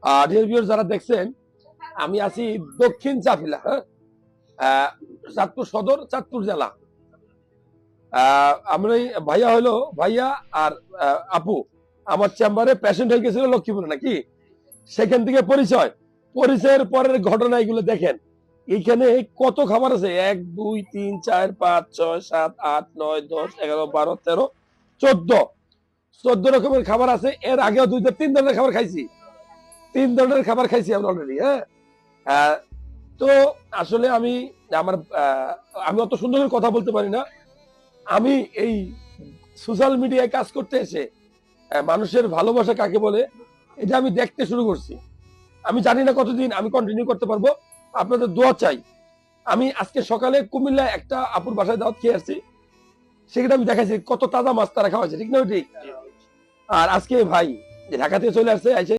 Dear viewer যারা দেখছেন, আমি আছি দক্ষিণ চাপিলা, হ্যাঁ, চাঁদপুর সদর, চাঁদপুর জেলা। আমরা ভাইয়া হলো ভাইয়া আর আপু আমার চেম্বারে পেশেন্ট হয়ে গেছিল লক্ষ্মীপুরে নাকি, সেখান থেকে পরিচয়, পরিচয়ের পরের ঘটনা এগুলো দেখেন। এইখানে কত খাবার আছে, 1 2 3 4 5 6 7 8 9 10 11 12 13 14 রকমের খাবার আছে। এর আগেও 3 ধরনের খাবার খাইছি, 3 ধরনের খাবার খাইছি আমরা অলরেডি। হ্যাঁ, আহ, তো আসলে আমার আমি অত সুন্দর করে কথা বলতে পারি না। আমি এই সোশ্যাল মিডিয়ায় কাজ করতে এসে মানুষের ভালোবাসা কাকে বলে এটা আমি দেখতে শুরু করছি। আমি জানি না কতদিন আমি কন্টিনিউ করতে পারবো, আপনাদের দোয়া চাই। আমি আজকে সকালে কুমিল্লায় একটা আপুর বাসায় দাওয়াত খেয়ে আসছি, সেখানে আমি দেখাইছি কত তাজা মাছ তারা খাওয়াছে, ঠিক না ঠিক? আর আজকে ভাই ঢাকা থেকে চলে আসছে,